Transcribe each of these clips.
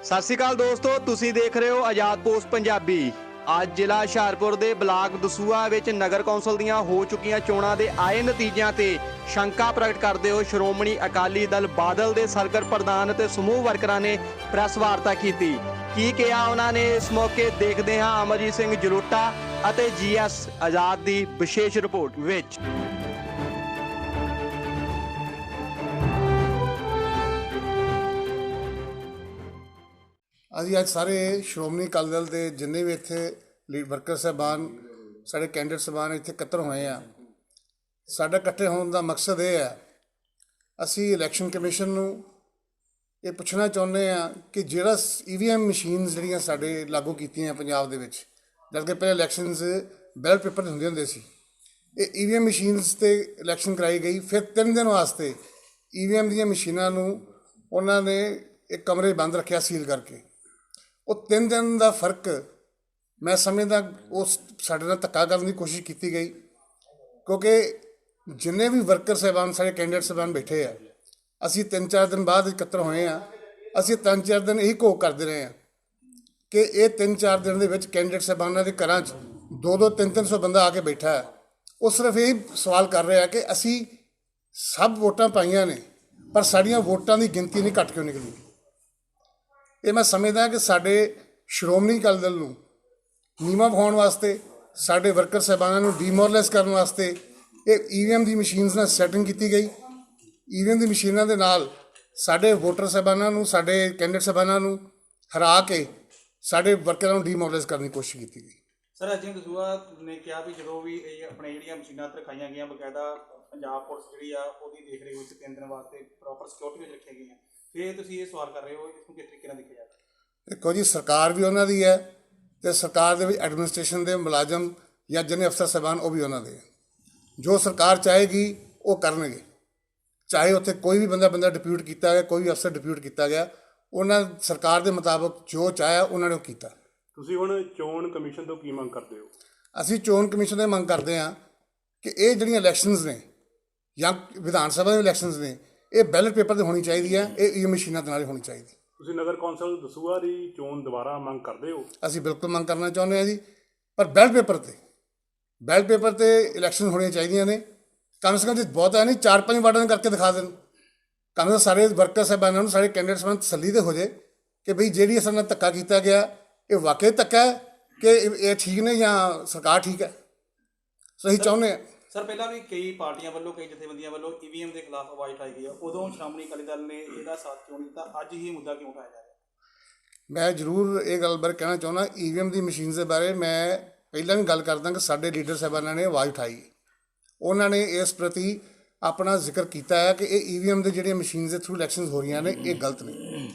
ਸਤਿ ਸ਼੍ਰੀ ਅਕਾਲ ਦੋਸਤੋ, ਤੁਸੀਂ ਦੇਖ ਰਹੇ ਹੋ ਆਜ਼ਾਦ ਪੋਸਟ ਪੰਜਾਬੀ। ਅੱਜ ਜ਼ਿਲ੍ਹਾ ਹੁਸ਼ਿਆਰਪੁਰ ਦੇ ਬਲਾਕ ਦਸੂਹਾ ਵਿੱਚ ਨਗਰ ਕੌਂਸਲ ਦੀਆਂ ਹੋ ਚੁੱਕੀਆਂ ਚੋਣਾਂ ਦੇ ਆਏ ਨਤੀਜਿਆਂ ਤੇ ਸ਼ੰਕਾ ਪ੍ਰਗਟ ਕਰਦੇ ਹੋਏ ਸ਼੍ਰੋਮਣੀ ਅਕਾਲੀ ਦਲ ਬਾਦਲ ਦੇ ਸਰਕਲ ਪ੍ਰਧਾਨ ਅਤੇ ਸਮੂਹ ਵਰਕਰਾਂ ਨੇ ਪ੍ਰੈਸ ਵਾਰਤਾ ਕੀਤੀ। ਕੀ ਕਿਹਾ ਉਹਨਾਂ ਨੇ ਇਸ ਮੌਕੇ ਦੇਖਦੇ ਹਾਂ ਅਮਰਜੀਤ ਸਿੰਘ ਜਲੋਟਾ ਅਤੇ ਜੀਐਸ ਆਜ਼ਾਦ ਦੀ ਵਿਸ਼ੇਸ਼ ਰਿਪੋਰਟ ਵਿੱਚ। ਅਸੀਂ ਅੱਜ ਸਾਰੇ ਸ਼੍ਰੋਮਣੀ ਅਕਾਲੀ ਦਲ ਦੇ ਜਿੰਨੇ ਵੀ ਇੱਥੇ ਵਰਕਰ ਸਾਹਿਬਾਨ ਸਾਡੇ ਕੈਂਡੀਡੇਟ ਸਾਹਿਬਾਨ ਇੱਥੇ ਇਕੱਤਰ ਹੋਏ ਆ। ਸਾਡਾ ਇਕੱਠੇ ਹੋਣ ਦਾ ਮਕਸਦ ਇਹ ਹੈ, ਅਸੀਂ ਇਲੈਕਸ਼ਨ ਕਮਿਸ਼ਨ ਨੂੰ ਇਹ ਪੁੱਛਣਾ ਚਾਹੁੰਦੇ ਆ ਕਿ ਜਿਹੜਾ EVM ਮਸ਼ੀਨਸ ਜਿਹੜੀਆਂ ਸਾਡੇ ਲਾਗੂ ਕੀਤੀਆਂ ਪੰਜਾਬ ਦੇ ਵਿੱਚ, ਜਦ ਕਿ ਪਹਿਲੇ ਇਲੈਕਸ਼ਨਸ ਬੈਲਟ ਪੇਪਰ ਹੁੰਦੇ ਸੀ, ਇਹ EVM ਮਸ਼ੀਨਸ 'ਤੇ ਇਲੈਕਸ਼ਨ ਕਰਾਈ ਗਈ। ਫਿਰ 3 ਦਿਨ ਵਾਸਤੇ EVM ਦੀਆਂ ਮਸ਼ੀਨਾਂ ਨੂੰ ਉਹਨਾਂ ਨੇ ਇੱਕ ਕਮਰੇ ਬੰਦ ਰੱਖਿਆ ਸੀਲ ਕਰਕੇ। ਉਹ 3 ਦਿਨ ਦਾ ਫਰਕ ਮੈਂ ਸਮਝਦਾ ਉਸ ਸਾਡੇ ਨਾਲ ਧੱਕਾ ਕਰਨ ਦੀ ਕੋਸ਼ਿਸ਼ ਕੀਤੀ ਗਈ, ਕਿਉਂਕਿ ਜਿੰਨੇ ਵੀ ਵਰਕਰ ਸਾਹਿਬਾਨ ਸਾਡੇ ਕੈਂਡੀਡੇਟ ਸਾਹਿਬਾਨ ਬੈਠੇ ਆ, ਅਸੀਂ 3-4 ਦਿਨ ਬਾਅਦ ਇਕੱਤਰ ਹੋਏ ਆ। ਅਸੀਂ 3-4 ਦਿਨ ਇਹੀ ਘੋਖ ਕਰਦੇ ਰਹੇ ਹਾਂ ਕਿ ਇਹ 3-4 ਦਿਨ ਦੇ ਵਿੱਚ ਕੈਂਡੀਡੇਟ ਸਾਹਿਬਾਨਾਂ ਦੇ ਘਰਾਂ 'ਚ 200, 300 ਬੰਦਾ ਆ ਕੇ ਬੈਠਾ ਹੈ। ਉਹ ਸਿਰਫ ਇਹ ਸਵਾਲ ਕਰ ਰਿਹਾ ਕਿ ਅਸੀਂ ਸਭ ਵੋਟਾਂ ਪਾਈਆਂ ਨੇ, ਪਰ ਸਾਡੀਆਂ ਵੋਟਾਂ ਦੀ ਗਿਣਤੀ ਨਹੀਂ ਘੱਟ ਕਿਉਂ ਨਿਕਲੀ। ਇਹ ਮੈਂ ਸਮਝਦਾ ਕਿ ਸਾਡੇ ਸ਼੍ਰੋਮਣੀ ਅਕਾਲੀ ਦਲ ਨੂੰ ਨੀਵਾਂ ਵਿਖਾਉਣ ਵਾਸਤੇ, ਸਾਡੇ ਵਰਕਰ ਸਾਹਿਬਾਨਾਂ ਨੂੰ ਡੀਮੋਰਲਾਈਜ਼ ਕਰਨ ਵਾਸਤੇ ਇਹ EVM ਦੀ ਮਸ਼ੀਨਸ ਨਾਲ ਸੈਟਿੰਗ ਕੀਤੀ ਗਈ। EVM ਦੀ ਮਸ਼ੀਨਾਂ ਦੇ ਨਾਲ ਸਾਡੇ ਵੋਟਰ ਸਾਹਿਬਾਨਾਂ ਨੂੰ, ਸਾਡੇ ਕੈਂਡੀਡੇਟ ਸਾਹਿਬਾਨਾਂ ਨੂੰ ਹਰਾ ਕੇ ਸਾਡੇ ਵਰਕਰਾਂ ਨੂੰ ਡੀਮੋਰਲਾਈਜ਼ ਕਰਨ ਦੀ ਕੋਸ਼ਿਸ਼ ਕੀਤੀ ਗਈ। ਸਰ, ਅਜੇ ਦਸੂਹਾ ਨੇ ਕਿਹਾ ਵੀ ਜਦੋਂ ਵੀ ਇਹ ਆਪਣੇ ਜਿਹੜੀਆਂ ਮਸ਼ੀਨਾਂ ਰਖਾਈਆਂ ਗਈਆਂ, ਬਕਾਇਦਾ ਪੰਜਾਬ ਪੁਲਿਸ ਜਿਹੜੀ ਆ ਉਹਦੀ ਦੇਖ ਰਹੀ ਵਿੱਚ 3 ਦਿਨ ਵਾਸਤੇ ਪ੍ਰੋਪਰ ਸਿਕਿਉਰਿਟੀ ਵਿੱਚ ਰੱਖੀਆਂ ਗਈਆਂ, ਫਿਰ ਤੁਸੀਂ ਇਹ ਸਵਾਲ ਕਰ ਰਹੇ ਹੋ, ਇਸ ਨੂੰ ਕਿਸ ਤਰੀਕੇ ਨਾਲ ਦੇਖਿਆ ਜਾਵੇ? ਦੇਖੋ ਜੀ, ਸਰਕਾਰ ਵੀ ਉਹਨਾਂ ਦੀ ਹੈ ਅਤੇ ਸਰਕਾਰ ਦੇ ਵਿੱਚ ਐਡਮਿਨਿਸਟ੍ਰੇਸ਼ਨ ਦੇ ਮੁਲਾਜ਼ਮ ਜਾਂ ਜਿੰਨੇ ਅਫਸਰ ਸਾਹਿਬਾਨ ਉਹ ਵੀ ਉਹਨਾਂ ਦੇ ਹੈ। ਜੋ ਸਰਕਾਰ ਚਾਹੇਗੀ ਉਹ ਕਰਨਗੇ, ਚਾਹੇ ਉੱਥੇ ਕੋਈ ਵੀ ਬੰਦਾ ਡਿਪਿਊਟ ਕੀਤਾ ਗਿਆ, ਕੋਈ ਵੀ ਅਫਸਰ ਡਿਪਿਊਟ ਕੀਤਾ ਗਿਆ, ਉਹਨਾਂ ਸਰਕਾਰ ਦੇ ਮੁਤਾਬਕ ਜੋ ਚਾਹਿਆ ਉਹਨਾਂ ਨੇ ਉਹ ਕੀਤਾ। ਤੁਸੀਂ ਹੁਣ ਚੋਣ ਕਮਿਸ਼ਨ ਤੋਂ ਕੀ ਮੰਗ ਕਰਦੇ ਹੋ? ਅਸੀਂ ਚੋਣ ਕਮਿਸ਼ਨ ਤੋਂ ਮੰਗ ਕਰਦੇ ਹਾਂ ਕਿ ਇਹ ਜਿਹੜੀਆਂ ਇਲੈਕਸ਼ਨਸ ਨੇ ਜਾਂ ਵਿਧਾਨ ਸਭਾ ਦੇ ਇਲੈਕਸ਼ਨਸ ਨੇ, ਇਹ ਬੈਲਟ ਪੇਪਰ 'ਤੇ ਹੋਣੀ ਚਾਹੀਦੀ ਹੈ, ਇਹ ਮਸ਼ੀਨਾਂ ਦੇ ਨਾਲ ਹੀ ਹੋਣੀ ਚਾਹੀਦੀ। ਤੁਸੀਂ ਨਗਰ ਕੌਂਸਲ ਦਸੂਹਾ ਦੀ ਚੋਣ ਦੁਬਾਰਾ ਮੰਗ ਕਰਦੇ ਹੋ? ਅਸੀਂ ਬਿਲਕੁਲ ਮੰਗ ਕਰਨਾ ਚਾਹੁੰਦੇ ਹਾਂ ਜੀ, ਪਰ ਬੈਲਟ ਪੇਪਰ 'ਤੇ ਇਲੈਕਸ਼ਨ ਹੋਣੀਆਂ ਚਾਹੀਦੀਆਂ ਨੇ। ਕਮ ਸੇ ਕਮ ਜੇ ਬਹੁਤ ਹੈ ਨਹੀਂ, 4-5 ਵਾਰਡਾਂ ਨੂੰ ਕਰਕੇ ਦਿਖਾ ਦੇਣ। ਕਮ ਸੇ ਕਮ ਸਾਰੇ ਵਰਕਰ ਸਾਹਿਬਾਨਾਂ ਨੂੰ, ਸਾਰੇ ਕੈਂਡੀਡੇਟ ਸਾਹਿਬਾਨ ਤਸੱਲੀ ਤੇ ਹੋ ਜਾਏ ਕਿ ਬਈ ਜਿਹੜੀ ਅਸਲ ਨਾਲ ਧੱਕਾ ਕੀਤਾ ਗਿਆ ਇਹ ਵਾਕਈ ਧੱਕਾ ਹੈ ਕਿ ਇਹ ਠੀਕ ਨੇ ਜਾਂ ਸਰਕਾਰ ਠੀਕ ਹੈ। ਸੋ ਅਸੀਂ ਚਾਹੁੰਦੇ ਹਾਂ। ਸਰ, ਪਹਿਲਾਂ ਵੀ ਕਈ ਪਾਰਟੀਆਂ ਵੱਲੋਂ, ਕਈ ਜਥੇਬੰਦੀਆਂ ਵੱਲੋਂ EVM ਦੇ ਖਿਲਾਫ ਆਵਾਜ਼ ਉਠਾਈ ਗਈ ਆ, ਉਦੋਂ ਸ਼੍ਰੋਮਣੀ ਅਕਾਲੀ ਦਲ ਨੇ ਇਹਦਾ ਸਾਥ ਕਿਉਂ ਨਹੀਂ ਦਿੱਤਾ? ਅੱਜ ਹੀ ਮੁੱਦਾ ਕਿਉਂ ਉਠਾਇਆ ਜਾ ਰਿਹਾ? ਮੈਂ ਜ਼ਰੂਰ ਇਹ ਗੱਲ ਬਾਰੇ ਕਹਿਣਾ ਚਾਹੁੰਦਾ, EVM ਦੀ ਮਸ਼ੀਨ ਦੇ ਬਾਰੇ ਮੈਂ ਪਹਿਲਾਂ ਵੀ ਗੱਲ ਕਰਦਾ ਕਿ ਸਾਡੇ ਲੀਡਰ ਸਾਹਿਬਾਨਾਂ ਨੇ ਆਵਾਜ਼ ਉਠਾਈ। ਉਹਨਾਂ ਨੇ ਇਸ ਪ੍ਰਤੀ ਆਪਣਾ ਜ਼ਿਕਰ ਕੀਤਾ ਹੈ ਕਿ ਇਹ EVM ਦੇ ਜਿਹੜੀਆਂ ਮਸ਼ੀਨਸ ਦੇ ਥਰੂ ਇਲੈਕਸ਼ਨਸ ਹੋ ਰਹੀਆਂ ਨੇ, ਇਹ ਗਲਤ ਨੇ।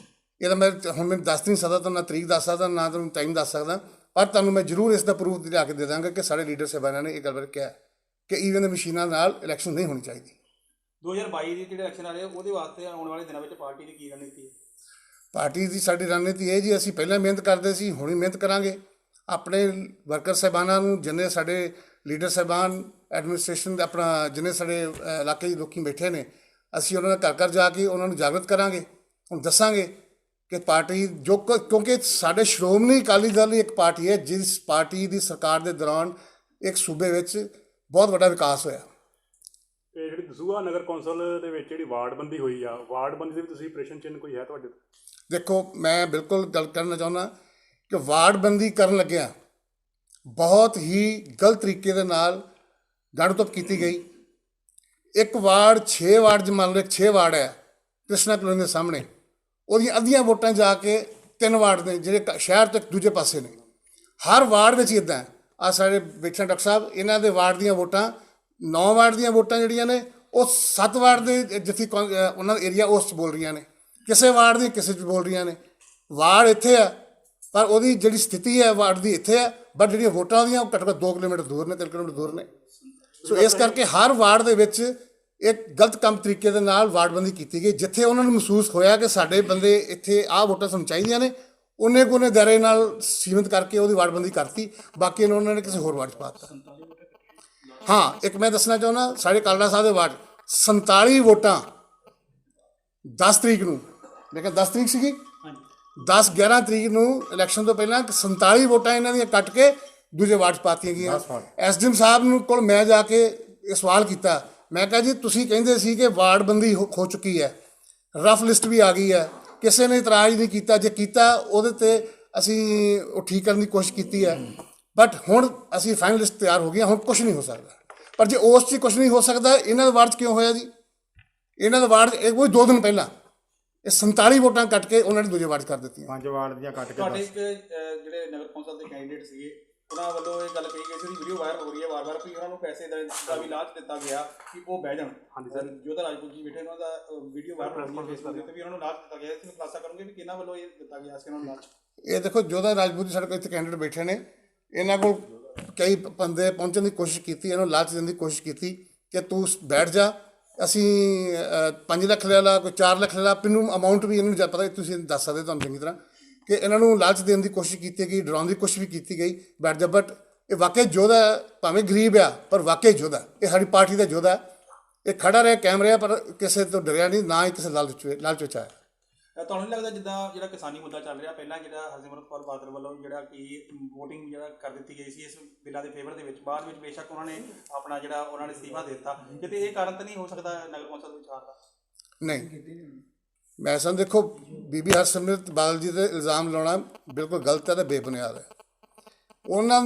ਇਹਦਾ ਮੈਂ ਹੁਣ ਮੈਨੂੰ ਦੱਸ ਨਹੀਂ ਸਕਦਾ, ਤੁਹਾਨੂੰ ਨਾ ਤਰੀਕ ਦੱਸ ਸਕਦਾ, ਨਾ ਤੁਹਾਨੂੰ ਟਾਈਮ ਦੱਸ ਸਕਦਾ, ਪਰ ਤੁਹਾਨੂੰ ਮੈਂ ਜ਼ਰੂਰ ਇਸ ਦਾ ਪ੍ਰੂਫ ਲਿਆ ਕੇ ਦੇ ਦਾਂਗਾ ਕਿ ਸਾਡੇ ਲੀਡਰ ਸਾਹਿਬਾਨਾਂ ਨੇ ਇਹ ਗੱਲ ਬਾਰੇ ਕਿਹਾ ਕਿ EVM ਦੇ ਮਸ਼ੀਨਾਂ ਨਾਲ ਇਲੈਕਸ਼ਨ ਨਹੀਂ ਹੋਣੀ ਚਾਹੀਦੀ। 2022 ਦੀ ਜਿਹੜੇ ਇਲੈਕਸ਼ਨ ਆ ਰਹੇ ਉਹਦੇ ਵਾਸਤੇ ਆਉਣ ਵਾਲੇ ਦਿਨਾਂ ਵਿੱਚ ਪਾਰਟੀ ਦੀ ਕੀ ਰਣਨੀਤੀ ਹੈ? ਪਾਰਟੀ ਦੀ ਸਾਡੀ ਰਣਨੀਤੀ ਇਹ ਜੀ, ਅਸੀਂ ਪਹਿਲਾਂ ਮਿਹਨਤ ਕਰਦੇ ਸੀ, ਹੁਣ ਵੀ ਮਿਹਨਤ ਕਰਾਂਗੇ। ਆਪਣੇ ਵਰਕਰ ਸਾਹਿਬਾਨਾਂ ਨੂੰ, ਜਿੰਨੇ ਸਾਡੇ ਲੀਡਰ ਸਾਹਿਬਾਨ ਐਡਮਿਨਿਸਟ੍ਰੇਸ਼ਨ ਦੇ ਆਪਣਾ ਜਿੰਨੇ ਸਾਡੇ ਇਲਾਕੇ ਦੇ ਲੋਕੀ ਬੈਠੇ ਨੇ, ਅਸੀਂ ਉਹਨਾਂ ਦੇ ਘਰ ਜਾ ਕੇ ਉਹਨਾਂ ਨੂੰ ਜਾਗਰਤ ਕਰਾਂਗੇ। ਹੁਣ ਦੱਸਾਂਗੇ ਕਿ ਪਾਰਟੀ ਜੋ, ਕਿਉਂਕਿ ਸਾਡੇ ਸ਼੍ਰੋਮਣੀ ਅਕਾਲੀ ਦਲ ਇੱਕ ਪਾਰਟੀ ਹੈ ਜਿਸ ਪਾਰਟੀ ਦੀ ਸਰਕਾਰ ਦੇ ਦੌਰਾਨ ਇੱਕ ਸੂਬੇ ਵਿੱਚ ਬਹੁਤ ਵੱਡਾ ਵਿਕਾਸ ਹੋਇਆ। ਇਹ ਜਿਹੜੀ ਦਸੂਹਾ ਨਗਰ ਕੌਂਸਲ ਦੇ ਵਿੱਚ ਜਿਹੜੀ ਵਾਰਡਬੰਦੀ ਹੋਈ ਆ, ਵਾਰਡਬੰਦੀ ਦੇ ਵਿੱਚ ਤੁਸੀਂ ਪ੍ਰਸ਼ਨ ਚਿੰਨ੍ਹ ਕੋਈ ਹੈ ਤੁਹਾਡੇ? ਦੇਖੋ, ਮੈਂ ਬਿਲਕੁਲ ਗੱਲ ਕਰਨਾ ਚਾਹੁੰਦਾ ਕਿ ਵਾਰਡਬੰਦੀ ਕਰਨ ਲੱਗਿਆ ਬਹੁਤ ਹੀ ਗਲਤ ਤਰੀਕੇ ਦੇ ਨਾਲ ਗੰਢ ਤੋਪ ਕੀਤੀ ਗਈ। ਇੱਕ ਵਾਰਡ 6 ਵਾਰਡ, ਮੰਨ ਲਓ 6 ਵਾਰਡ ਹੈ ਕ੍ਰਿਸ਼ਨਾ ਕਲੋਨੀ ਦੇ ਸਾਹਮਣੇ, ਉਹਦੀਆਂ ਅੱਧੀਆਂ ਵੋਟਾਂ ਜਾ ਕੇ 3 ਵਾਰਡ ਨੇ ਜਿਹੜੇ ਸ਼ਹਿਰ ਤੋਂ ਦੂਜੇ ਪਾਸੇ ਨੇ। ਹਰ ਵਾਰਡ ਵਿੱਚ ਇੱਦਾਂ ਹੈ। ਆਹ ਸਾਡੇ ਬੈਠੇ ਡਾਕਟਰ ਸਾਹਿਬ, ਇਹਨਾਂ ਦੇ ਵਾਰਡ ਦੀਆਂ ਵੋਟਾਂ 9 ਵਾਰਡ ਦੀਆਂ ਵੋਟਾਂ ਜਿਹੜੀਆਂ ਨੇ ਉਹ 7 ਵਾਰਡ ਦੇ ਜਿੱਥੇ ਉਹਨਾਂ ਦਾ ਏਰੀਆ ਉਸ 'ਚ ਬੋਲ ਰਹੀਆਂ ਨੇ, ਕਿਸੇ ਵਾਰਡ ਦੀਆਂ ਕਿਸੇ 'ਚ ਬੋਲ ਰਹੀਆਂ ਨੇ। ਵਾਰਡ ਇੱਥੇ ਆ ਪਰ ਉਹਦੀ ਜਿਹੜੀ ਸਥਿਤੀ ਹੈ ਵਾਰਡ ਦੀ ਇੱਥੇ ਹੈ, ਬਟ ਜਿਹੜੀਆਂ ਵੋਟਾਂ ਉਹਦੀਆਂ ਉਹ ਘੱਟੋ ਘੱਟ 2 ਕਿਲੋਮੀਟਰ ਦੂਰ ਨੇ, 3 ਕਿਲੋਮੀਟਰ ਦੂਰ ਨੇ। ਸੋ ਇਸ ਕਰਕੇ ਹਰ ਵਾਰਡ ਦੇ ਵਿੱਚ ਇੱਕ ਗਲਤ ਕੰਮ ਤਰੀਕੇ ਦੇ ਨਾਲ ਵਾਰਡਬੰਦੀ ਕੀਤੀ ਗਈ। ਜਿੱਥੇ ਉਹਨਾਂ ਨੂੰ ਮਹਿਸੂਸ ਹੋਇਆ ਕਿ ਸਾਡੇ ਬੰਦੇ ਇੱਥੇ ਆਹ ਵੋਟਾਂ ਸਾਨੂੰ ਚਾਹੀਦੀਆਂ ਨੇ, ਉਹਨੇ ਦਾਇਰੇ ਨਾਲ ਸੀਮਿਤ ਕਰਕੇ ਉਹਦੀ ਵਾਰਡਬੰਦੀ ਕਰਤੀ, ਬਾਕੀ ਉਹਨਾਂ ਨੇ ਕਿਸੇ ਹੋਰ ਵਾਰਡ 'ਚ ਪਾ ਦਿੱਤਾ। ਹਾਂ, ਇੱਕ ਮੈਂ ਦੱਸਣਾ ਚਾਹੁੰਦਾ, ਸਾਡੇ ਕਾਲੜਾ ਸਾਹਿਬ ਦੇ ਵਾਰਡ 47 ਵੋਟਾਂ 10 ਤਰੀਕ ਨੂੰ, ਮੈਂ ਕਿਹਾ 10 ਤਰੀਕ ਸੀਗੀ, 10-11 ਤਰੀਕ ਨੂੰ ਇਲੈਕਸ਼ਨ ਤੋਂ ਪਹਿਲਾਂ 47 ਵੋਟਾਂ ਇਹਨਾਂ ਦੀਆਂ ਕੱਟ ਕੇ ਦੂਜੇ ਵਾਰਡ 'ਚ ਪਾਤੀਆਂ ਗਈਆਂ। ਐਸਡੀਐਮ ਸਾਹਿਬ ਨੂੰ ਕੋਲ ਮੈਂ ਜਾ ਕੇ ਇਹ ਸਵਾਲ ਕੀਤਾ, ਮੈਂ ਕਿਹਾ ਜੀ ਤੁਸੀਂ ਕਹਿੰਦੇ ਸੀ ਕਿ ਵਾਰਡਬੰਦੀ ਹੋ ਚੁੱਕੀ ਹੈ, ਰਫ ਲਿਸਟ ਵੀ ਆ ਗਈ ਹੈ, ਕਿਸੇ ਨੇ ਇਤਰਾਜ਼ ਨਹੀਂ ਕੀਤਾ, ਜੇ ਕੀਤਾ ਉਹਦੇ ਤੇ ਅਸੀਂ ਉਹ ਠੀਕ ਕਰਨ ਦੀ ਕੋਸ਼ਿਸ਼ ਕੀਤੀ ਹੈ, ਬਟ ਹੁਣ ਅਸੀਂ ਫਾਈਨਲ ਲਿਸਟ ਤਿਆਰ ਹੋ ਗਈ, ਹੁਣ ਕੁਝ ਨਹੀਂ ਹੋ ਸਕਦਾ। ਪਰ ਜੇ ਉਸ 'ਚ ਕੁਝ ਨਹੀਂ ਹੋ ਸਕਦਾ, ਇਹਨਾਂ ਦੇ ਵਾਰਡ 'ਚ ਕਿਉਂ ਹੋਇਆ ਜੀ? ਇਹਨਾਂ ਦੇ ਵਾਰਡ ਉਹ 2 ਦਿਨ ਪਹਿਲਾਂ ਇਹ 47 ਵੋਟਾਂ ਕੱਟ ਕੇ ਉਹਨਾਂ ਨੇ ਦੂਜੇ ਵਾਰਡ 'ਚ ਕਰ ਦਿੱਤੀਆਂ। 5 ਵਾਰਡ ਦੀਆਂ ਕੱਟ ਕੇ ਤੁਹਾਡੇ ਇੱਕ ਜਿਹੜੇ ਨਗਰ ਕੌਂਸਲ ਦੇ ਕੈਂਡੀਡੇਟ ਸੀਗੇ ਉਹਨਾਂ ਵੱਲੋਂ ਇਹ ਗੱਲ ਕਹੀ ਗਈ ਸੀ, ਵੀਡੀਓ ਵਾਇਰਲ ਹੋ ਰਹੀ ਹੈ ਵਾਰ-ਵਾਰ, ਕਿ ਉਹਨਾਂ ਨੂੰ ਪੈਸੇ ਦਾ ਵੀ ਲਾਲਚ ਦਿੱਤਾ ਗਿਆ ਕਿ ਉਹ ਬਹਿ ਜਾਣ। ਹਾਂਜੀ ਸਰ, ਜੋਧਾ ਰਾਜਪੂਤ ਜੀ ਬੈਠੇ, ਉਹਨਾਂ ਦਾ ਵੀਡੀਓ ਵਾਇਰਲ ਹੋ ਰਹੀ ਹੈ ਫੇਸਬੁੱਕ ਤੇ ਵੀ ਉਹਨਾਂ ਨੂੰ ਲਾਲਚ ਦਿੱਤਾ ਗਿਆ। ਇਸ ਨੂੰ ਖੁਲਾਸਾ ਕਰੋਗੇ ਵੀ ਕਿਹਨਾਂ ਵੱਲੋਂ ਇਹ ਦਿੱਤਾ ਗਿਆ ਸੀ ਉਹਨਾਂ ਨੂੰ ਲਾਲਚ? ਇਹ ਦੇਖੋ, ਜੋਧਾ ਰਾਜਪੂਤ ਸਾਡੇ ਕੋਲ ਇੱਥੇ ਕੈਂਡੀਡੇਟ ਬੈਠੇ ਨੇ, ਇਹਨਾਂ ਕੋਲ ਕਈ ਬੰਦੇ ਪਹੁੰਚਣ ਦੀ ਕੋਸ਼ਿਸ਼ ਕੀਤੀ, ਇਹਨਾਂ ਨੂੰ ਲਾਲਚ ਦੇਣ ਦੀ ਕੋਸ਼ਿਸ਼ ਕੀਤੀ ਕਿ ਤੂੰ ਬੈਠ ਜਾ, ਅਸੀਂ 5 ਲੱਖ ਲੈ ਲਾ, ਕੋਈ 4 ਲੱਖ ਲੈ ਲਾ, ਮੈਨੂੰ ਅਮਾਊਂਟ ਵੀ ਇਹਨੂੰ ਪਤਾ, ਤੁਸੀਂ ਦੱਸ ਸਕਦੇ ਤੁਹਾਨੂੰ ਚੰਗੀ ਤਰ੍ਹਾਂ, ਕਿ ਇਹਨਾਂ ਨੂੰ ਲਾਲਚ ਦੇਣ ਦੀ ਕੋਸ਼ਿਸ਼ ਕੀਤੀ ਗਈ, ਡਰਾਉਣ ਦੀ ਕੋਸ਼ਿਸ਼ ਵੀ ਕੀਤੀ ਗਈ, ਬੈਠ ਜਾ। ਬਟ ਇਹ ਵਾਕਈ ਯੋਧਾ, ਭਾਵੇਂ ਗਰੀਬ ਆ ਪਰ ਵਾਕਈ ਯੋਧਾ, ਇਹ ਸਾਡੀ ਪਾਰਟੀ ਦਾ ਯੋਧਾ। ਇਹ ਖੜਾ ਰਿਹਾ, ਕਾਇਮ ਰਿਹਾ, ਪਰ ਕਿਸੇ ਤੋਂ ਡਰਿਆ ਨਹੀਂ, ਨਾ ਹੀ ਕਿਸੇ ਲਾਲਚ ਵਿੱਚ ਆਇਆ। ਤੁਹਾਨੂੰ ਨਹੀਂ ਲੱਗਦਾ ਜਿੱਦਾਂ ਜਿਹੜਾ ਕਿਸਾਨੀ ਮੁੱਦਾ ਚੱਲ ਰਿਹਾ, ਪਹਿਲਾਂ ਜਿਹੜਾ ਹਰਸਿਮਰਤ ਕੌਰ ਬਾਦਲ ਵੱਲੋਂ ਜਿਹੜਾ ਕਿ ਵੋਟਿੰਗ ਜਿਹੜਾ ਕਰ ਦਿੱਤੀ ਗਈ ਸੀ ਇਸ ਬਿੱਲਾਂ ਦੇ ਫੇਵਰ ਦੇ ਵਿੱਚ, ਬਾਅਦ ਵਿੱਚ ਬੇਸ਼ੱਕ ਉਹਨਾਂ ਨੇ ਆਪਣਾ ਜਿਹੜਾ ਉਹਨਾਂ ਨੇ ਅਸਤੀਫਾ ਦੇ ਦਿੱਤਾ, ਕਿਤੇ ਇਹ ਕਾਰਨ ਤਾਂ ਨਹੀਂ ਹੋ ਸਕਦਾ ਨਗਰ ਕੌਂਸਲ ਵਿੱਚ ਹਾਰ ਦਾ? ਨਹੀਂ, ਮੈਂ ਸਮਝ, ਦੇਖੋ ਬੀਬੀ ਹਰਸਿਮਰਤ ਬਾਦਲ ਜੀ ਤੇ ਇਲਜ਼ਾਮ ਲਾਉਣਾ ਬਿਲਕੁਲ ਗਲਤ ਹੈ ਤੇ ਬੇਬੁਨਿਆਦ ਹੈ। ਉਹਨਾਂ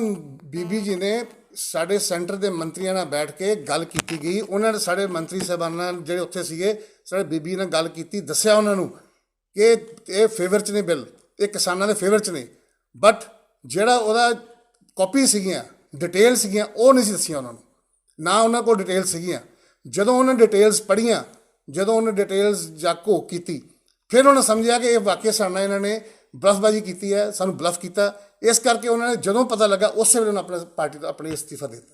ਬੀਬੀ ਜੀ ਨੇ ਸਾਡੇ ਸੈਂਟਰ ਦੇ ਮੰਤਰੀਆਂ ਨਾਲ ਬੈਠ ਕੇ ਗੱਲ ਕੀਤੀ ਗਈ, ਉਹਨਾਂ ਨੇ ਸਾਡੇ ਮੰਤਰੀ ਸਾਹਿਬਾਨਾਂ ਜਿਹੜੇ ਉੱਥੇ ਸੀਗੇ, ਸਾਡੇ ਬੀਬੀ ਨਾਲ ਗੱਲ ਕੀਤੀ, ਦੱਸਿਆ ਉਹਨਾਂ ਨੂੰ ਕਿ ਇਹ ਫੇਵਰ 'ਚ ਨੇ ਬਿੱਲ, ਇਹ ਕਿਸਾਨਾਂ ਦੇ ਫੇਵਰ 'ਚ ਨੇ, ਬਟ ਜਿਹੜਾ ਉਹਦਾ ਕਾਪੀ ਸੀਗੀਆਂ, ਡਿਟੇਲ ਸੀਗੀਆਂ, ਉਹ ਨਹੀਂ ਸੀ ਦੱਸੀਆਂ ਉਹਨਾਂ ਨੂੰ, ਨਾ ਉਹਨਾਂ ਕੋਲ ਡਿਟੇਲ ਸੀਗੀਆਂ। ਜਦੋਂ ਉਹਨਾਂ ਡਿਟੇਲਸ ਪੜ੍ਹੀਆਂ, ਜਦੋਂ ਉਹਨੇ ਡਿਟੇਲਸ ਜਾ ਘੋਖ ਕੀਤੀ, ਫਿਰ ਉਹਨੇ ਸਮਝਿਆ ਕਿ ਇਹ ਵਾਕਿਆ ਸਾਡੇ ਨਾਲ ਇਹਨਾਂ ਨੇ ਬਲਫਬਾਜ਼ੀ ਕੀਤੀ ਹੈ, ਸਾਨੂੰ ਬਲਫ ਕੀਤਾ। ਇਸ ਕਰਕੇ ਉਹਨਾਂ ਨੇ ਜਦੋਂ ਪਤਾ ਲੱਗਾ ਉਸੇ ਵੇਲੇ ਉਹਨਾਂ ਆਪਣੇ ਪਾਰਟੀ ਤੋਂ ਆਪਣੀ ਅਸਤੀਫਾ ਦੇ ਦਿੱਤਾ।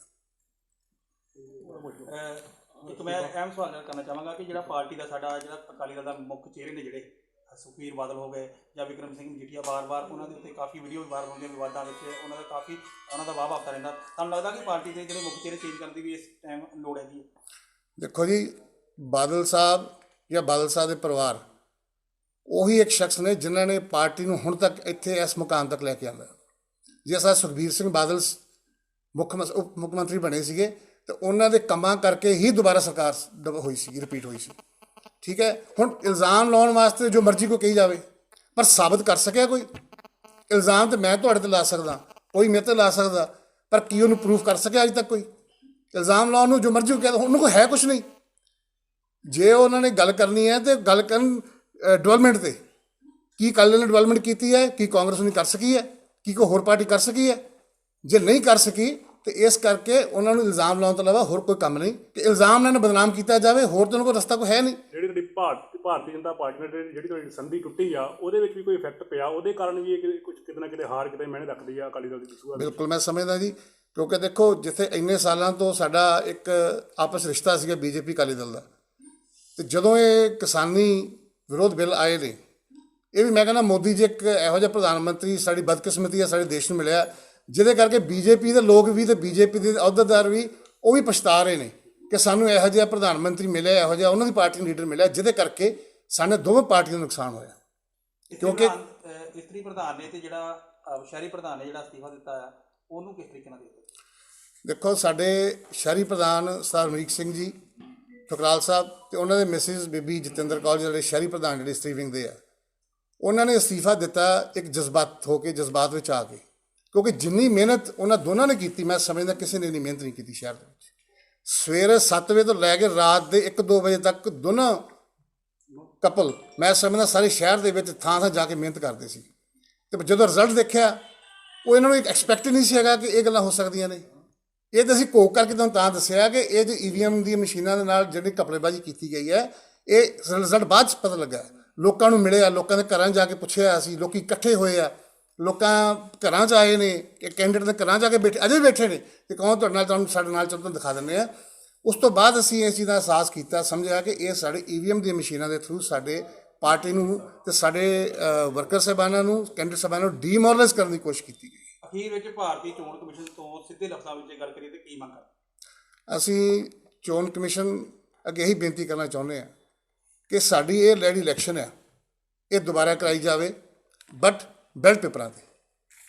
ਇੱਕ ਮੈਂ ਅਹਿਮ ਸਵਾਲ ਕਰਨਾ ਚਾਹਾਂਗਾ ਕਿ ਜਿਹੜਾ ਪਾਰਟੀ ਦਾ ਸਾਡਾ ਜਿਹੜਾ ਅਕਾਲੀ ਦਲ ਦਾ ਮੁੱਖ ਚਿਹਰੇ ਨੇ, ਜਿਹੜੇ ਸੁਖਬੀਰ ਬਾਦਲ ਹੋ ਗਏ ਜਾਂ ਵਿਕਰਮ ਸਿੰਘ ਮਜੀਠੀਆ, ਵਾਰ-ਵਾਰ ਉਹਨਾਂ ਦੇ ਉੱਤੇ ਕਾਫੀ ਵੀਡੀਓ ਵਾਇਰਲ ਹੁੰਦੀਆਂ ਵਿਵਾਦਾਂ ਵਿੱਚ, ਉਹਨਾਂ ਦਾ ਕਾਫੀ ਉਹਨਾਂ ਦਾ ਵਾਹ ਵਾਹਤਾ ਰਹਿੰਦਾ। ਤੁਹਾਨੂੰ ਲੱਗਦਾ ਕਿ ਪਾਰਟੀ ਦੇ ਜਿਹੜੇ ਮੁੱਖ ਚਿਹਰੇ ਚੇਂਜ ਕਰਨ ਦੀ ਵੀ ਇਸ ਟਾਈਮ ਲੋੜ ਹੈਗੀ ਹੈ? ਦੇਖੋ ਜੀ, ਬਾਦਲ ਸਾਹਿਬ ਜਾਂ ਬਾਦਲ ਸਾਹਿਬ ਦੇ ਪਰਿਵਾਰ ਉਹੀ ਇੱਕ ਸ਼ਖਸ ਨੇ ਜਿਨ੍ਹਾਂ ਨੇ ਪਾਰਟੀ ਨੂੰ ਹੁਣ ਤੱਕ ਇੱਥੇ ਇਸ ਮੁਕਾਮ ਤੱਕ ਲੈ ਕੇ ਆਂਦਾ। ਜਿਸ ਤਰ੍ਹਾਂ ਸੁਖਬੀਰ ਸਿੰਘ ਬਾਦਲ ਉਪ ਮੁੱਖ ਮੰਤਰੀ ਬਣੇ ਸੀਗੇ, ਤੇ ਉਹਨਾਂ ਦੇ ਕੰਮਾਂ ਕਰਕੇ ਹੀ ਦੁਬਾਰਾ ਸਰਕਾਰ ਹੋਈ ਸੀ, ਰਿਪੀਟ ਹੋਈ ਸੀ। ਠੀਕ ਹੈ, ਹੁਣ ਇਲਜ਼ਾਮ ਲਾਉਣ ਵਾਸਤੇ ਜੋ ਮਰਜ਼ੀ ਕੋਈ ਕਹੀ ਜਾਵੇ, ਪਰ ਸਾਬਤ ਕਰ ਸਕਿਆ ਕੋਈ? ਇਲਜ਼ਾਮ ਤੇ ਮੈਂ ਤੁਹਾਡੇ ਤੇ ਲਾ ਸਕਦਾ, ਕੋਈ ਮੇਰੇ ਤੇ ਲਾ ਸਕਦਾ, ਪਰ ਕੀ ਉਹਨੂੰ ਪ੍ਰੂਫ ਕਰ ਸਕਿਆ ਅਜੇ ਤੱਕ ਕੋਈ? ਇਲਜ਼ਾਮ ਲਾਉਣ ਨੂੰ ਜੋ ਮਰਜ਼ੀ ਕਹਿ ਦੋ, ਉਹਨੂੰ ਕੋਈ ਹੈ ਕੁਛ ਨਹੀਂ। ਜੇ ਉਹਨਾਂ ਨੇ ਗੱਲ ਕਰਨੀ ਹੈ ਤੇ ਗੱਲ ਕਰਨ ਡਿਵੈਲਪਮੈਂਟ ਤੇ, ਕੀ ਅਕਾਲੀ ਨੇ ਡਿਵੈਲਪਮੈਂਟ ਕੀਤੀ ਹੈ, ਕੀ ਕਾਂਗਰਸ ਨੇ ਕਰ ਸਕੀ ਹੈ, ਕੀ ਕੋਈ ਹੋਰ ਪਾਰਟੀ ਕਰ ਸਕੀ ਹੈ? ਜੇ ਨਹੀਂ ਕਰ ਸਕੀ ਤੇ ਇਸ ਕਰਕੇ ਉਹਨਾਂ ਨੂੰ ਇਲਜ਼ਾਮ ਲਾਉਣ ਤੋਂ ਇਲਾਵਾ ਹੋਰ ਕੋਈ ਕੰਮ ਨਹੀਂ, ਕਿ ਇਲਜ਼ਾਮ ਨਾਲ ਬਦਨਾਮ ਕੀਤਾ ਜਾਵੇ, ਹੋਰ ਤਾਂ ਕੋਈ ਰਸਤਾ ਕੋਈ ਹੈ ਨਹੀਂ। ਜਿਹੜੀ ਤੁਹਾਡੀ ਭਾਰਤੀ ਜਨਤਾ ਪਾਰਟੀ ਨਾਲ ਜਿਹੜੀ ਤੁਹਾਡੀ ਸੰਧੀ ਟੁੱਟੀ ਆ, ਉਹਦੇ ਵਿੱਚ ਵੀ ਕੋਈ ਇਫੈਕਟ ਪਿਆ, ਉਹਦੇ ਕਾਰਨ ਵੀ ਇਹ ਕੁਝ ਕਿਤੇ ਨਾ ਕਿਤੇ ਹਾਰ ਕਿਤੇ ਮੈਨੇ ਰੱਖਦੀ ਆ ਅਕਾਲੀ ਦਲ ਦੀ ਦਸੂਆ? ਬਿਲਕੁਲ ਮੈਂ ਸਮਝਦਾ ਜੀ, ਕਿਉਂਕਿ ਦੇਖੋ ਜਿੱਥੇ ਇੰਨੇ ਸਾਲਾਂ ਤੋਂ ਸਾਡਾ ਇੱਕ ਆਪਸ ਰਿਸ਼ਤਾ ਸੀਗਾ ਬੀਜੇਪੀ ਅਕਾਲੀ ਦਲ ਦਾ, ਤੇ ਜਦੋਂ ਇਹ ਕਿਸਾਨੀ ਵਿਰੋਧ ਬਿੱਲ ਆਏ ਨੇ, ਇਹ ਵੀ ਮੈਂ ਕਹਿੰਦਾ ਮੋਦੀ ਜੀ ਇੱਕ ਇਹੋ ਜਿਹਾ ਪ੍ਰਧਾਨ ਮੰਤਰੀ ਸਾਡੀ ਬਦਕਿਸਮਤੀ ਆ ਸਾਡੇ ਦੇਸ਼ ਨੂੰ ਮਿਲਿਆ, ਜਿਹਦੇ ਕਰਕੇ ਬੀਜੇਪੀ ਦੇ ਲੋਕ ਵੀ ਤੇ ਬੀਜੇਪੀ ਦੇ ਅਹੁਦੇਦਾਰ ਵੀ ਉਹ ਵੀ ਪਛਤਾ ਰਹੇ ਨੇ ਕਿ ਸਾਨੂੰ ਇਹੋ ਜਿਹਾ ਪ੍ਰਧਾਨ ਮੰਤਰੀ ਮਿਲਿਆ, ਇਹੋ ਜਿਹਾ ਉਹਨਾਂ ਦੀ ਪਾਰਟੀ ਨੂੰ ਲੀਡਰ ਮਿਲਿਆ, ਜਿਹਦੇ ਕਰਕੇ ਸਾਡੇ ਦੋਵੇਂ ਪਾਰਟੀਆਂ ਨੂੰ ਨੁਕਸਾਨ ਹੋਇਆ। ਕਿਉਂਕਿ ਇਸਤਰੀ ਪ੍ਰਧਾਨ ਨੇ ਤੇ ਜਿਹੜਾ ਸ਼ਹਿਰੀ ਪ੍ਰਧਾਨ ਨੇ ਜਿਹੜਾ ਅਸਤੀਫਾ ਦਿੱਤਾ ਹੈ, ਉਹਨੂੰ ਕਿਸ ਤਰੀਕੇ ਨਾਲ ਦੇਖਦੇ? ਦੇਖੋ, ਸਾਡੇ ਸ਼ਹਿਰੀ ਪ੍ਰਧਾਨ ਸਰਦਾਰ ਅਮਰੀਕ ਸਿੰਘ ਜੀ ਠੁਕਰਾਲ ਸਾਹਿਬ ਤੇ ਉਹਨਾਂ ਦੇ ਮਿਸਿਸ ਬੀਬੀ ਜਤਿੰਦਰ ਕੌਰ ਜਿਹੜੇ ਸ਼ਹਿਰੀ ਪ੍ਰਧਾਨ ਜਿਹੜੇ ਇਸਤਰੀ ਵਿੰਗ ਦੇ ਆ, ਉਹਨਾਂ ਨੇ ਅਸਤੀਫਾ ਦਿੱਤਾ ਇੱਕ ਜਜ਼ਬਾਤ ਵਿੱਚ ਆ ਕੇ, ਕਿਉਂਕਿ ਜਿੰਨੀ ਮਿਹਨਤ ਉਹਨਾਂ ਦੋਨਾਂ ਨੇ ਕੀਤੀ, ਮੈਂ ਸਮਝਦਾ ਕਿਸੇ ਨੇ ਇੰਨੀ ਮਿਹਨਤ ਨਹੀਂ ਕੀਤੀ ਸ਼ਹਿਰ ਦੇ ਵਿੱਚ। ਸਵੇਰੇ 7 ਵਜੇ ਤੋਂ ਲੈ ਕੇ ਰਾਤ ਦੇ 1-2 ਵਜੇ ਤੱਕ ਦੋਨੋਂ ਕਪਲ, ਮੈਂ ਸਮਝਦਾ ਸਾਰੇ ਸ਼ਹਿਰ ਦੇ ਵਿੱਚ ਥਾਂ ਜਾ ਕੇ ਮਿਹਨਤ ਕਰਦੇ ਸੀ, ਤੇ ਜਦੋਂ ਰਿਜ਼ਲਟ ਦੇਖਿਆ, ਉਹ ਇਹਨਾਂ ਨੂੰ ਇੱਕ ਐਕਸਪੈਕਟ ਨਹੀਂ ਸੀ ਹੈਗਾ ਕਿ ਇਹ ਗੱਲਾਂ ਹੋ ਸਕਦੀਆਂ ਨੇ। ਇਹ ਤਾਂ ਅਸੀਂ ਘੋਖ ਕਰਕੇ ਤੁਹਾਨੂੰ ਤਾਂ ਦੱਸਿਆ ਕਿ ਇਹ ਜੋ EVM ਦੀਆਂ ਮਸ਼ੀਨਾਂ ਦੇ ਨਾਲ ਜਿਹੜੀ ਘਪਲੇਬਾਜ਼ੀ ਕੀਤੀ ਗਈ ਹੈ, ਇਹ ਰਿਜ਼ਲਟ ਬਾਅਦ 'ਚ ਪਤਾ ਲੱਗਾ। ਲੋਕਾਂ ਨੂੰ ਮਿਲਿਆ, ਲੋਕਾਂ ਦੇ ਘਰਾਂ ਜਾ ਕੇ ਪੁੱਛਿਆ, ਅਸੀਂ ਲੋਕੀ ਇਕੱਠੇ ਹੋਏ ਆ, ਲੋਕਾਂ ਘਰਾਂ 'ਚ ਆਏ ਨੇ, ਕਿ ਕੈਂਡੀਡੇਟ ਦੇ ਘਰਾਂ ਜਾ ਕੇ ਬੈਠੇ, ਅਜੇ ਵੀ ਬੈਠੇ ਨੇ, ਤੇ ਕਹੋ ਤੁਹਾਡੇ ਨਾਲ, ਤੁਹਾਨੂੰ ਸਾਡੇ ਨਾਲ ਚੱਲੋ ਦਿਖਾ ਦਿੰਦੇ ਆ। ਉਸ ਤੋਂ ਬਾਅਦ ਅਸੀਂ ਇਸ ਚੀਜ਼ ਦਾ ਅਹਿਸਾਸ ਕੀਤਾ, ਸਮਝਿਆ ਕਿ ਇਹ ਸਾਡੇ EVM ਦੀਆਂ ਮਸ਼ੀਨਾਂ ਦੇ ਥਰੂ ਸਾਡੇ ਪਾਰਟੀ ਨੂੰ ਤੇ ਸਾਡੇ ਵਰਕਰ ਸਾਹਿਬਾਨਾਂ ਨੂੰ, ਕੈਂਡੀਡੇਟ ਸਾਹਿਬਾਨਾਂ ਨੂੰ ਡੀਮੋਰਲਾਈਜ਼ ਕਰਨ ਦੀ ਕੋਸ਼ਿਸ਼ ਕੀਤੀ ਗਈ। ਅਖੀਰ ਵਿੱਚ ਭਾਰਤੀ ਚੋਣ ਕਮਿਸ਼ਨ ਤੋਂ ਸਿੱਧੇ ਲਫ਼ਜ਼ਾਂ ਵਿੱਚ ਗੱਲ ਕਰੀਏ ਤੇ ਕੀ ਮੰਗ ਕਰਦੇ? ਅਸੀਂ ਚੋਣ ਕਮਿਸ਼ਨ ਅੱਗੇ ਇਹੀ ਬੇਨਤੀ ਕਰਨਾ ਚਾਹੁੰਦੇ ਹਾਂ ਕਿ ਸਾਡੀ ਇਹ ਜਿਹੜੀ ਇਲੈਕਸ਼ਨ ਹੈ, ਇਹ ਦੁਬਾਰਾ ਕਰਾਈ ਜਾਵੇ। ਬਟ ਬੈਲਟ ਪੇਪਰਾਂ ਤੇ।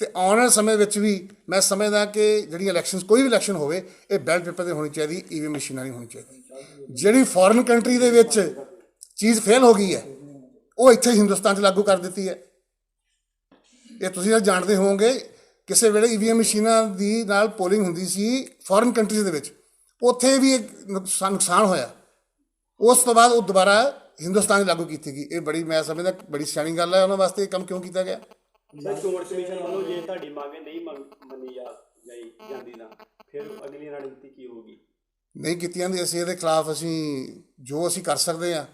ਤੇ ਆਉਣ ਵਾਲੇ ਸਮੇਂ ਵਿੱਚ ਵੀ ਮੈਂ ਸਮਝਦਾ ਕਿ ਜਿਹੜੀਆਂ ਇਲੈਕਸ਼ਨਸ ਕੋਈ ਵੀ ਇਲੈਕਸ਼ਨ ਹੋਵੇ ਇਹ ਬੈਲਟ ਪੇਪਰ 'ਤੇ ਹੋਣੀ ਚਾਹੀਦੀ, ਈਵੀਐਮ ਮਸ਼ੀਨਾਂ ਨਹੀਂ ਹੋਣੀ ਚਾਹੀਦੀ। ਜਿਹੜੀ ਫੋਰਨ ਕੰਟਰੀ ਦੇ ਵਿੱਚ ਚੀਜ਼ ਫੇਲ ਹੋ ਗਈ ਹੈ ਉਹ ਇੱਥੇ ਹਿੰਦੁਸਤਾਨ 'ਚ ਲਾਗੂ ਕਰ ਦਿੱਤੀ ਹੈ। ਇਹ ਤੁਸੀਂ ਤਾਂ ਜਾਣਦੇ ਹੋਵੋਗੇ, ਕਿਸੇ ਵੇਲੇ ਈਵੀਐਮ ਮਸ਼ੀਨਾਂ ਦੀ ਨਾਲ ਪੋਲਿੰਗ ਹੁੰਦੀ ਸੀ ਫੋਰਨ ਕੰਟਰੀਜ਼ ਦੇ ਵਿੱਚ, ਉੱਥੇ ਵੀ ਇੱਕ ਨੁਕਸਾਨ ਹੋਇਆ। ਉਸ ਤੋਂ ਬਾਅਦ ਉਹ ਦੁਬਾਰਾ ਹਿੰਦੁਸਤਾਨ 'ਚ ਲਾਗੂ ਕੀਤੀ ਗਈ। ਇਹ ਬੜੀ ਮੈਂ ਸਮਝਦਾ ਬੜੀ ਸਿਆਣੀ ਗੱਲ ਹੈ। ਉਹਨਾਂ ਵਾਸਤੇ ਇਹ ਕੰਮ ਕਿਉਂ ਕੀਤਾ ਗਿਆ? ਸਰ ਚੋਣ ਕਮਿਸ਼ਨ ਵੱਲੋਂ ਜੇ ਤੁਹਾਡੀ ਮੰਗ ਨਹੀਂ ਮੰਨੀ ਜਾਂਦੀ ਤਾਂ ਫਿਰ ਅਗਲੀ ਰਣਨੀਤੀ ਕੀ ਹੋਊਗੀ? ਨਹੀਂ ਕੀਤੀ ਜਾਂਦੀ। ਅਸੀਂ ਇਹਦੇ ਖਿਲਾਫ ਜੋ ਅਸੀਂ ਕਰ ਸਕਦੇ ਹਾਂ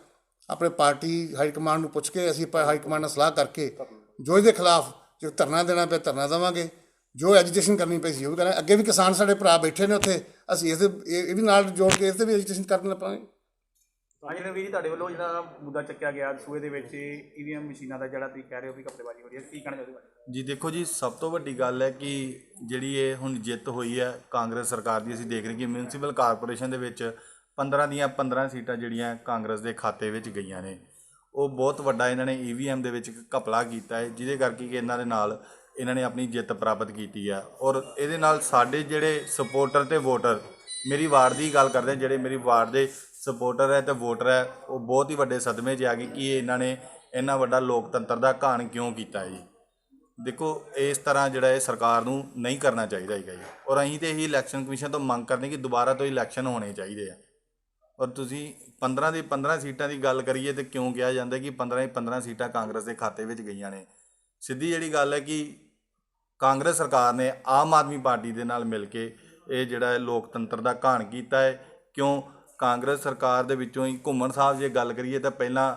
ਆਪਣੇ ਪਾਰਟੀ ਹਾਈ ਕਮਾਂਡ ਨੂੰ ਪੁੱਛ ਕੇ, ਅਸੀਂ ਹਾਈ ਕਮਾਂਡ ਨਾਲ ਸਲਾਹ ਕਰਕੇ ਜੋ ਇਹਦੇ ਖਿਲਾਫ ਜੇ ਧਰਨਾ ਦੇਣਾ ਪਿਆ ਧਰਨਾ ਦੇਵਾਂਗੇ, ਜੋ ਐਜੀਟੇਸ਼ਨ ਕਰਨੀ ਪਈ ਸੀ ਉਹ ਵੀ ਕਰਾਂਗੇ। ਅੱਗੇ ਵੀ ਕਿਸਾਨ ਸਾਡੇ ਭਰਾ ਬੈਠੇ ਨੇ ਉੱਥੇ, ਅਸੀਂ ਇਹ ਵੀ ਨਾਲ ਜੋੜ ਕੇ ਇਸ 'ਤੇ ਵੀ ਐਜੀਟੇਸ਼ਨ ਕਰਨ ਲੱਪਾਂਗੇ। ਹਾਂਜੀ ਨਵੀਂ ਜੀ, ਤੁਹਾਡੇ ਵੱਲੋਂ ਜਿਹੜਾ ਮੁੱਦਾ ਚੱਕਿਆ ਗਿਆ ਦਸੂਹੇ ਦੇ ਵਿੱਚ ਈਵੀਐਮ ਮਸ਼ੀਨਾਂ ਦਾ ਜਿਹੜਾ ਤੁਸੀਂ ਕਹਿ ਰਹੇ ਹੋ ਵੀ ਘਪਲੇਬਾਜ਼ੀ ਹੋ ਰਹੀ ਹੈ, ਕੀ ਕਹਿਣਾ ਚਾਹੁੰਦੇ ਹੋ? ਜੀ ਦੇਖੋ ਜੀ, ਸਭ ਤੋਂ ਵੱਡੀ ਗੱਲ ਹੈ ਕਿ ਜਿਹੜੀ ਇਹ ਹੁਣ ਜਿੱਤ ਹੋਈ ਹੈ ਕਾਂਗਰਸ ਸਰਕਾਰ ਦੀ, ਅਸੀਂ ਦੇਖ ਰਹੇ ਕਿ ਮਿਊਨਿਸਪਲ ਕਾਰਪੋਰੇਸ਼ਨ ਦੇ ਵਿੱਚ 15 ਦੀਆਂ 15 ਸੀਟਾਂ ਜਿਹੜੀਆਂ ਕਾਂਗਰਸ ਦੇ ਖਾਤੇ ਵਿੱਚ ਗਈਆਂ ਨੇ। ਉਹ ਬਹੁਤ ਵੱਡਾ ਇਹਨਾਂ ਨੇ ਈਵੀਐਮ ਦੇ ਵਿੱਚ ਘਪਲਾ ਕੀਤਾ ਹੈ, ਜਿਹਦੇ ਕਰਕੇ ਕਿ ਇਹਨਾਂ ਦੇ ਨਾਲ ਇਹਨਾਂ ਨੇ ਆਪਣੀ ਜਿੱਤ ਪ੍ਰਾਪਤ ਕੀਤੀ ਆ। ਔਰ ਇਹਦੇ ਨਾਲ ਸਾਡੇ ਜਿਹੜੇ ਸਪੋਰਟਰ ਤੇ ਵੋਟਰ, ਮੇਰੀ ਵਾਰਡ ਦੀ ਗੱਲ ਕਰਦੇ, ਜਿਹੜੇ ਮੇਰੀ ਵਾਰਡ ਦੇ ਸਪੋਰਟਰ ਹੈ ਤੇ ਵੋਟਰ ਹੈ, ਉਹ ਬਹੁਤ ਹੀ ਵੱਡੇ ਸਦਮੇ 'ਚ ਆ ਗਏ ਕਿ ਇਹਨਾਂ ਨੇ ਇੰਨਾ ਵੱਡਾ ਲੋਕਤੰਤਰ ਦਾ ਘਾਣ ਕਿਉਂ ਕੀਤਾ ਜੀ। ਦੇਖੋ ਇਸ ਤਰ੍ਹਾਂ ਜਿਹੜਾ ਇਹ ਸਰਕਾਰ ਨੂੰ ਨਹੀਂ ਕਰਨਾ ਚਾਹੀਦਾ ਹੈਗਾ ਜੀ। ਔਰ ਅਸੀਂ ਤਾਂ ਇਹੀ ਇਲੈਕਸ਼ਨ ਕਮਿਸ਼ਨ ਤੋਂ ਮੰਗ ਕਰਦੇ ਕਿ ਦੁਬਾਰਾ ਤੋਂ ਇਲੈਕਸ਼ਨ ਹੋਣੇ ਚਾਹੀਦੇ ਆ। ਔਰ ਤੁਸੀਂ 15 ਦੀ 15 ਸੀਟਾਂ ਦੀ ਗੱਲ ਕਰੀਏ ਤਾਂ ਕਿਉਂ ਕਿਹਾ ਜਾਂਦਾ ਕਿ 15 ਦੀ 15 ਸੀਟਾਂ ਕਾਂਗਰਸ ਦੇ ਖਾਤੇ ਵਿੱਚ ਗਈਆਂ ਨੇ? ਸਿੱਧੀ ਜਿਹੜੀ ਗੱਲ ਹੈ ਕਿ ਕਾਂਗਰਸ ਸਰਕਾਰ ਨੇ ਆਮ ਆਦਮੀ ਪਾਰਟੀ ਦੇ ਨਾਲ ਮਿਲ ਕੇ ਇਹ ਜਿਹੜਾ ਲੋਕਤੰਤਰ ਦਾ ਘਾਣ ਕੀਤਾ ਹੈ। ਕਿਉਂ? ਕਾਂਗਰਸ ਸਰਕਾਰ ਦੇ ਵਿੱਚੋਂ ਹੀ ਘੁੰਮਣ ਸਾਹਿਬ ਜੇ ਗੱਲ ਕਰੀਏ ਤਾਂ ਪਹਿਲਾਂ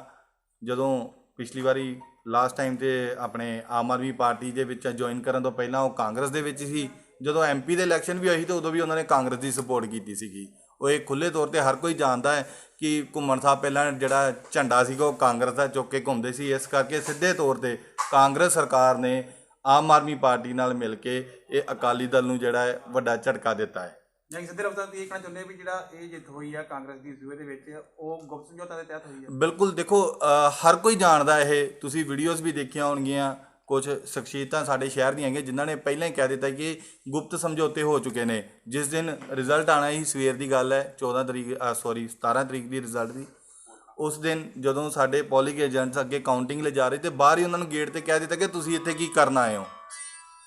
ਜਦੋਂ ਪਿਛਲੀ ਵਾਰੀ ਲਾਸਟ ਟਾਈਮ 'ਤੇ ਆਪਣੇ ਆਮ ਆਦਮੀ ਪਾਰਟੀ ਦੇ ਵਿੱਚ ਜੁਆਇਨ ਕਰਨ ਤੋਂ ਪਹਿਲਾਂ ਉਹ ਕਾਂਗਰਸ ਦੇ ਵਿੱਚ ਸੀ। ਜਦੋਂ ਐਮਪੀ ਦੇ ਇਲੈਕਸ਼ਨ ਵੀ ਹੋਈ ਤਾਂ ਉਦੋਂ ਵੀ ਉਹਨਾਂ ਨੇ ਕਾਂਗਰਸ ਦੀ ਸਪੋਰਟ ਕੀਤੀ ਸੀਗੀ। ਉਹ ਇਹ ਖੁੱਲ੍ਹੇ ਤੌਰ 'ਤੇ ਹਰ ਕੋਈ ਜਾਣਦਾ ਹੈ ਕਿ ਘੁੰਮਣ ਸਾਹਿਬ ਪਹਿਲਾਂ ਜਿਹੜਾ ਝੰਡਾ ਸੀਗਾ ਉਹ ਕਾਂਗਰਸ ਦਾ ਚੁੱਕ ਕੇ ਘੁੰਮਦੇ ਸੀ। ਇਸ ਕਰਕੇ ਸਿੱਧੇ ਤੌਰ 'ਤੇ ਕਾਂਗਰਸ ਸਰਕਾਰ ਨੇ ਆਮ ਆਦਮੀ ਪਾਰਟੀ ਨਾਲ ਮਿਲ ਕੇ ਇਹ ਅਕਾਲੀ ਦਲ ਨੂੰ ਜਿਹੜਾ ਹੈ ਵੱਡਾ ਝਟਕਾ ਦਿੱਤਾ ਹੈ। ਜਾਂ ਸਿੱਧੇ ਰਫਤਾਰ ਤੁਸੀਂ ਇਹ ਕਹਿਣਾ ਚਾਹੁੰਦੇ ਵੀ ਜਿਹੜਾ ਇਹ ਜਿੱਤ ਹੋਈ ਆ ਕਾਂਗਰਸ ਦੀ ਦਸੂਹੇ ਦੇ ਵਿੱਚ ਉਹ ਗੁਪਤ ਸਮਝੌਤਾ ਦੇ ਤਹਿਤ ਹੋਈ ਹੈ? ਬਿਲਕੁਲ। ਦੇਖੋ ਹਰ ਕੋਈ ਜਾਣਦਾ, ਇਹ ਤੁਸੀਂ ਵੀਡੀਓਜ਼ ਵੀ ਦੇਖੀਆਂ ਹੋਣਗੀਆਂ, ਕੁਝ ਸ਼ਖਸੀਅਤਾਂ ਸਾਡੇ ਸ਼ਹਿਰ ਦੀਆਂ ਹੈਗੀਆਂ ਜਿਨ੍ਹਾਂ ਨੇ ਪਹਿਲਾਂ ਹੀ ਕਹਿ ਦਿੱਤਾ ਕਿ ਗੁਪਤ ਸਮਝੌਤੇ ਹੋ ਚੁੱਕੇ ਨੇ। ਜਿਸ ਦਿਨ ਰਿਜ਼ਲਟ ਆਉਣਾ ਸੀ, ਸਵੇਰ ਦੀ ਗੱਲ ਹੈ, 17 ਤਰੀਕ ਦੀ ਰਿਜ਼ਲਟ ਦੀ, ਉਸ ਦਿਨ ਜਦੋਂ ਸਾਡੇ ਪੋਲਿੰਗ ਏਜੰਟਸ ਅੱਗੇ ਕਾਊਂਟਿੰਗ ਲੈ ਜਾ ਰਹੇ ਤੇ ਬਾਹਰ ਹੀ ਉਹਨਾਂ ਨੂੰ ਗੇਟ 'ਤੇ ਕਹਿ ਦਿੱਤਾ ਕਿ ਤੁਸੀਂ ਇੱਥੇ ਕੀ ਕਰਨ ਆਏ ਹੋ।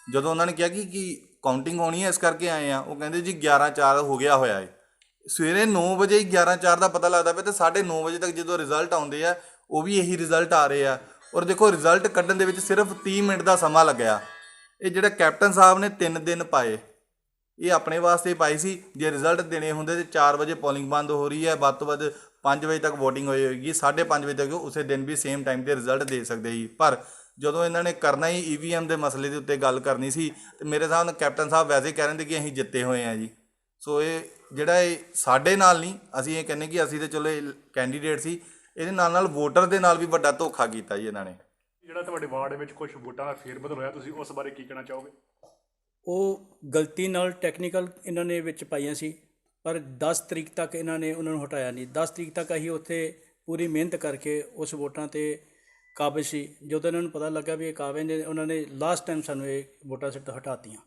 ਜਦੋਂ ਉਹਨਾਂ ਨੇ ਕਿਹਾ ਕਿ ਕਾਊਂਟਿੰਗ ਹੋਣੀ ਹੈ ਇਸ ਕਰਕੇ ਆਏ ਆ, ਉਹ ਕਹਿੰਦੇ ਜੀ 11/4 ਹੋ ਗਿਆ ਹੋਇਆ ਹੈ। ਸਵੇਰੇ 9 ਵਜੇ ਹੀ 11/4 ਦਾ ਪਤਾ ਲੱਗਦਾ ਪਿਆ ਤੇ 9:30 ਵਜੇ ਤੱਕ ਜਦੋਂ ਰਿਜ਼ਲਟ ਆਉਂਦੇ ਆ ਉਹ ਵੀ ਇਹੀ ਰਿਜ਼ਲਟ ਆ ਰਹੇ ਆ। ਔਰ ਦੇਖੋ ਰਿਜ਼ਲਟ ਕੱਢਣ ਦੇ ਵਿੱਚ ਸਿਰਫ 30 ਮਿੰਟ ਦਾ ਸਮਾਂ ਲੱਗਿਆ। ਇਹ ਜਿਹੜਾ ਕੈਪਟਨ ਸਾਹਿਬ ਨੇ 3 ਦਿਨ ਪਾਏ, ਇਹ ਆਪਣੇ ਵਾਸਤੇ ਪਾਈ ਸੀ। ਜੇ ਰਿਜ਼ਲਟ ਦੇਣੇ ਹੁੰਦੇ ਤੇ 4 ਵਜੇ ਪੋਲਿੰਗ ਬੰਦ ਹੋ ਰਹੀ ਹੈ, ਵੱਧ ਤੋਂ ਵੱਧ 5 ਵਜੇ ਤੱਕ ਵੋਟਿੰਗ ਹੋਈ ਹੋਏਗੀ, 5:30 ਵਜੇ ਤੱਕ ਉਸੇ ਦਿਨ ਵੀ ਸੇਮ ਟਾਈਮ 'ਤੇ ਰਿਜ਼ਲਟ ਦੇ ਸਕਦੇ ਸੀ। ਪਰ ਜਦੋਂ ਇਹਨਾਂ ਨੇ ਕਰਨਾ ਹੀ ਈਵੀਐਮ ਦੇ ਮਸਲੇ ਦੇ ਉੱਤੇ ਗੱਲ ਕਰਨੀ ਸੀ ਤੇ ਮੇਰੇ ਹਿਸਾਬ ਨਾਲ ਕੈਪਟਨ ਸਾਹਿਬ ਵੈਸੇ ਕਹਿ ਰਹੇ ਨੇ ਕਿ ਅਸੀਂ ਜਿੱਤੇ ਹੋਏ ਹਾਂ ਜੀ। ਸੋ ਇਹ ਜਿਹੜਾ ਇਹ ਸਾਡੇ ਨਾਲ ਨਹੀਂ, ਅਸੀਂ ਇਹ ਕਹਿੰਦੇ ਕਿ ਅਸੀਂ ਤਾਂ ਚਲੋ ਕੈਂਡੀਡੇਟ ਸੀ, ਇਹਦੇ ਨਾਲ ਵੋਟਰ ਦੇ ਨਾਲ ਵੀ ਵੱਡਾ ਧੋਖਾ ਕੀਤਾ ਜੀ ਇਹਨਾਂ ਨੇ। ਜਿਹੜਾ ਤੁਹਾਡੇ ਵਾਰਡ ਵਿੱਚ ਕੁਝ ਵੋਟਾਂ ਦਾ ਫੇਰਬਦਲ ਹੋਇਆ, ਤੁਸੀਂ ਉਸ ਬਾਰੇ ਕੀ ਕਹਿਣਾ ਚਾਹੋਗੇ? ਉਹ ਗਲਤੀ ਨਾਲ ਟੈਕਨੀਕਲ ਇਹਨਾਂ ਨੇ ਵਿੱਚ ਪਾਈਆਂ ਸੀ, ਪਰ 10 ਤਰੀਕ ਤੱਕ ਇਹਨਾਂ ਨੇ ਉਹਨਾਂ ਨੂੰ ਹਟਾਇਆ ਨਹੀਂ। 10 ਤਰੀਕ ਤੱਕ ਅਸੀਂ ਉੱਥੇ ਪੂਰੀ ਮਿਹਨਤ ਕਰਕੇ ਉਸ ਵੋਟਾਂ 'ਤੇ ਕਾਬਜ਼ ਸੀ। ਜਦੋਂ ਇਹਨਾਂ ਨੂੰ ਪਤਾ ਲੱਗਾ ਵੀ ਇਹ ਕਾਬਜ਼ ਨੇ, ਉਹਨਾਂ ਨੇ ਲਾਸਟ ਟਾਈਮ ਸਾਨੂੰ ਇਹ ਵੋਟਾਂ ਸਿਰ ਤੋਂ ਹਟਾਤੀਆਂ।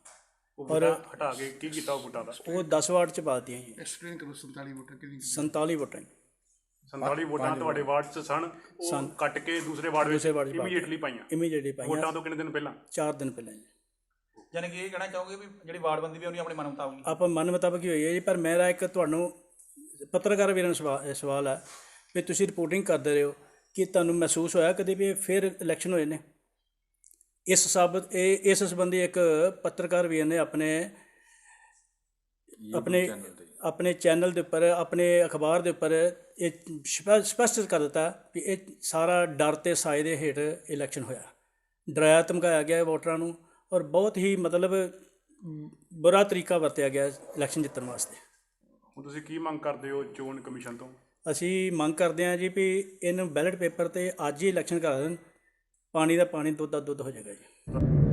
ਔਰ ਹਟਾ ਕੇ ਕੀ ਕੀਤਾ ਉਹ ਵੋਟਾਂ ਦਾ? ਉਹ 10 ਵਾਰਡ 'ਚ ਪਾ ਦਿੱਤੀਆਂ ਜੀ। ਐਕਸਪਲੇਨ ਕਰੋ 47 ਵੋਟਾਂ ਕਿੰਨੀ? 47 ਵੋਟਾਂ 47 ਵੋਟਾਂ ਤੁਹਾਡੇ ਵਾਰਡ 'ਚ ਸਨ, ਉਹ ਕੱਟ ਕੇ ਦੂਸਰੇ ਵਾਰਡ ਵਿੱਚ ਇਮੀਡੀਏਟਲੀ ਪਾਈਆਂ। ਇਮੀਡੀਏਟਲੀ ਪਾਈਆਂ ਵੋਟਾਂ ਤੋਂ ਕਿੰਨੇ ਦਿਨ ਪਹਿਲਾਂ? 4 ਦਿਨ ਪਹਿਲਾਂ ਜੀ। ਯਾਨੀ ਕਿ ਇਹ ਕਹਿਣਾ ਚਾਹੋਗੇ ਵੀ ਜਿਹੜੀ ਵਾਰਡਬੰਦੀ ਵੀ ਉਹਨੇ ਆਪਣੇ ਮਨ ਮੁਤਾਬਕ ਆਪਾਂ ਮਨ ਮੁਤਾਬਕ ਹੀ ਹੋਈ ਹੈ ਜੀ। ਪਰ ਮੇਰਾ ਇੱਕ ਤੁਹਾਨੂੰ ਪੱਤਰਕਾਰ ਵੀਰਾਂ ਨੂੰ ਸਵਾਲ ਹੈ ਵੀ ਤੁਸੀਂ ਰਿਪੋਰਟਿੰਗ ਕਰਦੇ ਰਹੇ ਹੋ, ਕਿ ਤੁਹਾਨੂੰ ਮਹਿਸੂਸ ਹੋਇਆ ਕਦੇ ਵੀ ਫਿਰ ਇਲੈਕਸ਼ਨ ਹੋਏ ਨੇ? ਇਸ ਸੰਬੰਧੀ ਇੱਕ ਪੱਤਰਕਾਰ ਵੀਰ ਨੇ ਆਪਣੇ ਚੈਨਲ ਦੇ ਉੱਪਰ, ਆਪਣੇ ਅਖਬਾਰ ਦੇ ਉੱਪਰ ਇਹ ਸਪਸ਼ਟ ਕਰ ਦਿੱਤਾ ਵੀ ਇਹ ਸਾਰਾ ਡਰ ਤੇ ਸਾਏ ਦੇ ਹੇਠ ਇਲੈਕਸ਼ਨ ਹੋਇਆ। ਡਰਾਇਆ ਧਮਕਾਇਆ ਗਿਆ ਵੋਟਰਾਂ ਨੂੰ, ਔਰ ਬਹੁਤ ਹੀ ਮਤਲਬ ਬੁਰਾ ਤਰੀਕਾ ਵਰਤਿਆ ਗਿਆ ਇਲੈਕਸ਼ਨ ਜਿੱਤਣ ਵਾਸਤੇ। ਹੁਣ ਤੁਸੀਂ ਕੀ ਮੰਗ ਕਰਦੇ ਹੋ ਚੋਣ ਕਮਿਸ਼ਨ ਤੋਂ? ਅਸੀਂ ਮੰਗ ਕਰਦੇ ਹਾਂ ਜੀ ਵੀ ਇਹਨੂੰ ਬੈਲਟ ਪੇਪਰ 'ਤੇ ਅੱਜ ਹੀ ਇਲੈਕਸ਼ਨ ਕਰਾ ਦੇਣ। ਪਾਣੀ ਦਾ ਪਾਣੀ, ਦੁੱਧ ਦਾ ਦੁੱਧ ਹੋ ਜਾਏਗਾ ਜੀ।